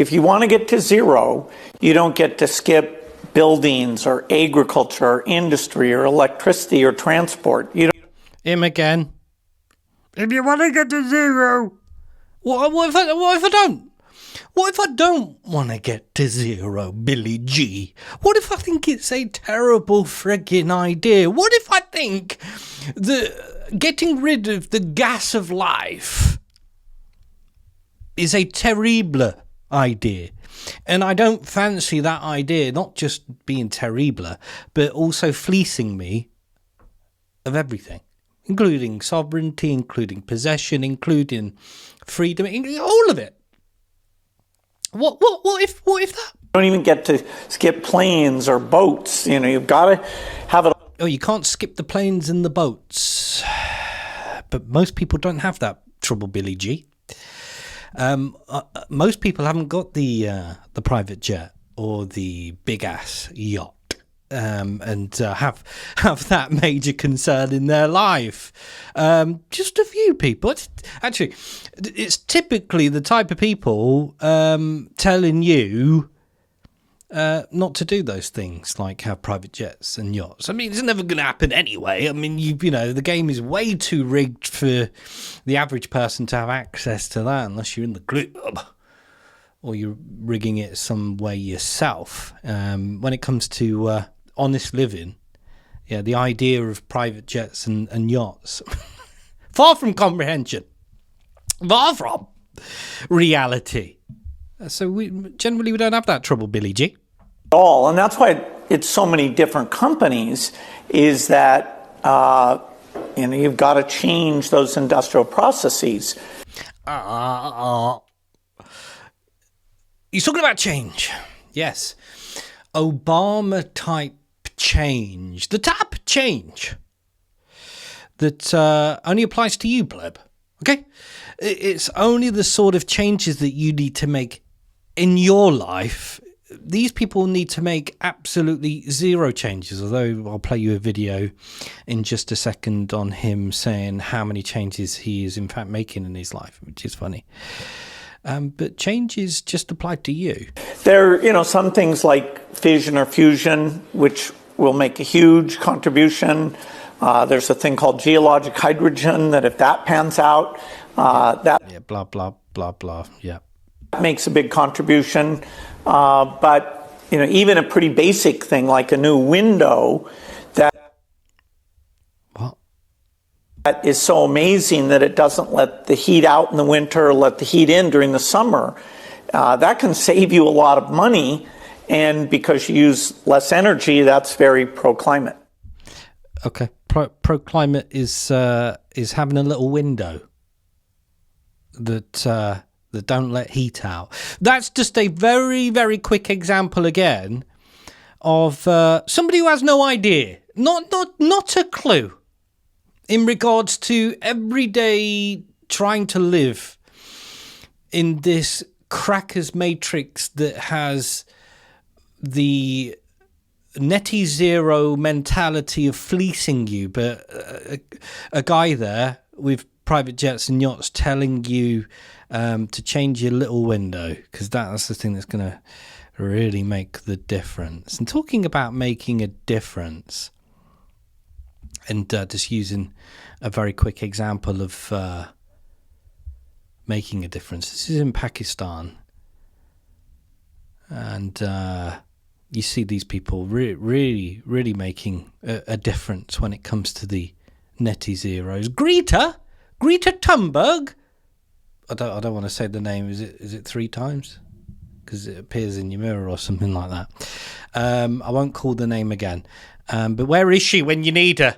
if you want to get to zero, you don't get to skip buildings or agriculture or industry or electricity or transport. You don't. Him again. If you want to get to zero. What if I don't? What if I don't want to get to zero, Billy G? What if I think it's a terrible friggin' idea? What if I think that getting rid of the gas of life is a terrible idea? And I don't fancy that idea, not just being terrible, but also fleecing me of everything, including sovereignty, including possession, including freedom, all of it. What if that? You don't even get to skip planes or boats. You know, you've got to have it. Oh, you can't skip the planes and the boats. But most people don't have that trouble, Billy G. Most people haven't got the private jet or the big ass yacht, and have that major concern in their life. Just a few people. It's typically the type of people telling you not to do those things, like have private jets and yachts. I mean, it's never going to happen anyway. I mean, you know, the game is way too rigged for the average person to have access to that unless you're in the club or you're rigging it some way yourself. When it comes to honest living, yeah, the idea of private jets and yachts, far from comprehension, far from reality. So we don't have that trouble, Billy G. All, and that's why it's so many different companies, is that you've got to change those industrial processes. You're talking about change. Yes. Obama type change. The type of change that only applies to you, pleb. Okay? It's only the sort of changes that you need to make in your life. These people need to make absolutely zero changes, although I'll play you a video in just a second on him saying how many changes he is in fact making in his life, which is funny. But changes just apply to you. There are, some things like fission or fusion, which will make a huge contribution. There's a thing called geologic hydrogen that if that pans out, blah, blah, blah, blah, yeah. Makes a big contribution. But, even a pretty basic thing like a new window that is so amazing that it doesn't let the heat out in the winter or let the heat in during the summer. That can save you a lot of money. And because you use less energy, that's very pro-climate. Okay. Pro-climate is having a little window that don't let heat out. That's just a very, very quick example again of somebody who has no idea, not a clue in regards to everyday trying to live in this crackers matrix that has the netty zero mentality of fleecing you, but a guy there with private jets and yachts telling you to change your little window, because that's the thing that's going to really make the difference. And talking about making a difference, and just using a very quick example of making a difference. This is in Pakistan, and you see these people really making a difference when it comes to the netty zeros. Greta Thunberg. I don't want to say the name. Is it 3 times? Because it appears in your mirror or something like that. I won't call the name again. But where is she when you need her?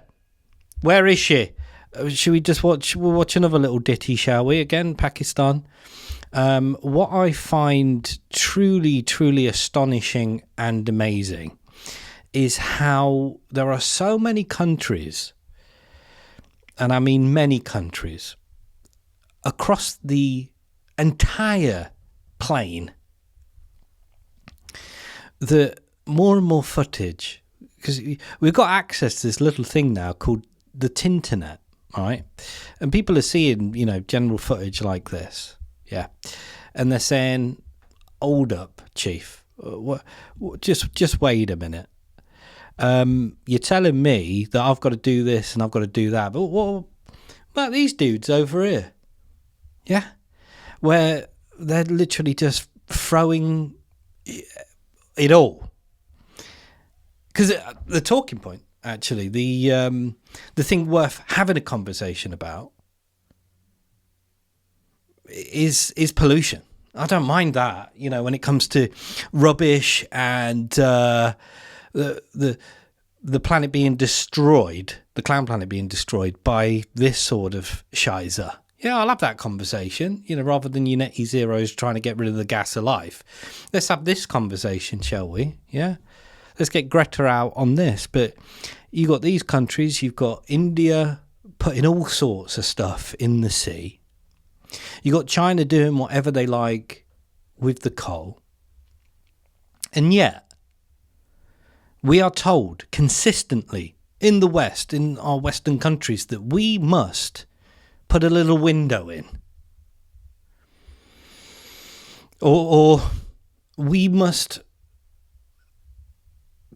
Where is she? Should we just watch another little ditty, shall we? Again, Pakistan. What I find truly astonishing and amazing is how there are so many countries, and I mean many countries, across the entire plane, that more and more footage, because we've got access to this little thing now called the Tinternet, all right? And people are seeing, general footage like this, yeah. And they're saying, hold up, Chief. Just wait a minute. You're telling me that I've got to do this and I've got to do that, but what about these dudes over here? Yeah, where they're literally just throwing it all. Because the talking point, actually, the thing worth having a conversation about is pollution. I don't mind that, when it comes to rubbish and the planet being destroyed, the clown planet being destroyed by this sort of shizer. Yeah, I'll have that conversation, rather than you netty zeros trying to get rid of the gas of life. Let's have this conversation, shall we? Yeah? Let's get Greta out on this. But you got these countries, you've got India putting all sorts of stuff in the sea. You got China doing whatever they like with the coal. And yet, we are told consistently in the West, in our Western countries, that we must put a little window in. Or we must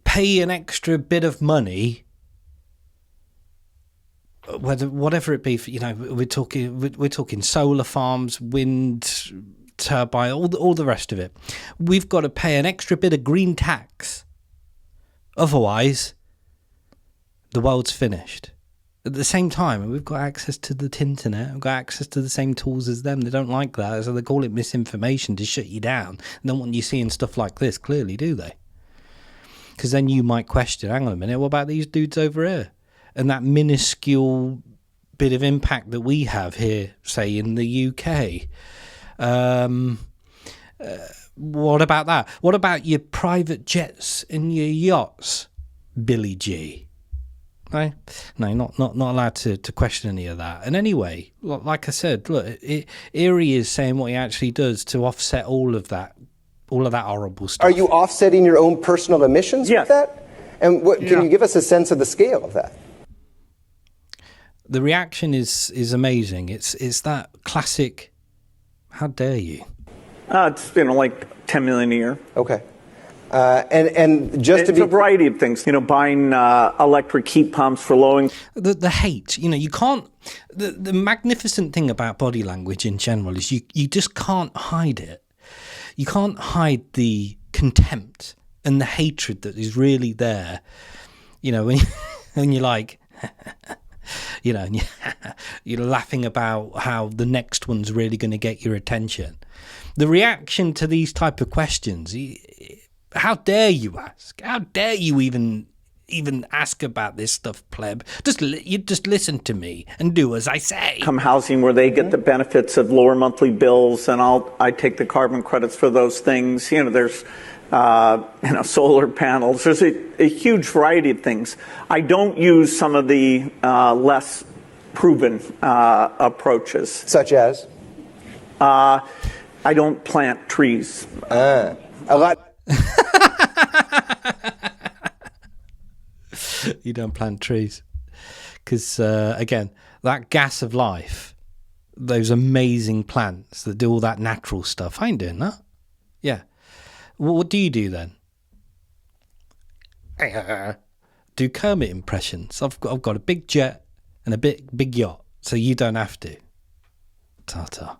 pay an extra bit of money, whatever it be, for, we're talking solar farms, wind turbine, all the rest of it. We've got to pay an extra bit of green tax. Otherwise, the world's finished. At the same time, we've got access to the internet. We've got access to the same tools as them. They don't like that, so they call it misinformation to shut you down. They don't want you seeing stuff like this, clearly, do they? Because then you might question, hang on a minute, what about these dudes over here? And that minuscule bit of impact that we have here, say, in the UK. What about that? What about your private jets and your yachts, Billy G? No, not allowed to question any of that. And anyway, like I said, look, Erie is saying what he actually does to offset all of that horrible stuff. Are you offsetting your own personal emissions Yes. with that? And can you give us a sense of the scale of that? The reaction is amazing. It's that classic, how dare you? It's like 10 million a year. Okay. And just It's to be a variety of things. Buying electric heat pumps for low. The hate, you can't. The magnificent thing about body language in general is you just can't hide it. You can't hide the contempt and the hatred that is really there. When you're like, and you're laughing about how the next one's really going to get your attention. The reaction to these type of questions, how dare you ask? How dare you even ask about this stuff, pleb? You just listen to me and do as I say. Come housing where they get the benefits of lower monthly bills, and I take the carbon credits for those things. There's solar panels. There's a huge variety of things. I don't use some of the less proven approaches. such as I don't plant trees. a lot. You don't plant trees because again, that gas of life, those amazing plants that do all that natural stuff, I ain't doing that. Yeah. What do you do then? Do Kermit impressions. I've got a big jet and a big yacht, so you don't have to. Ta-ta.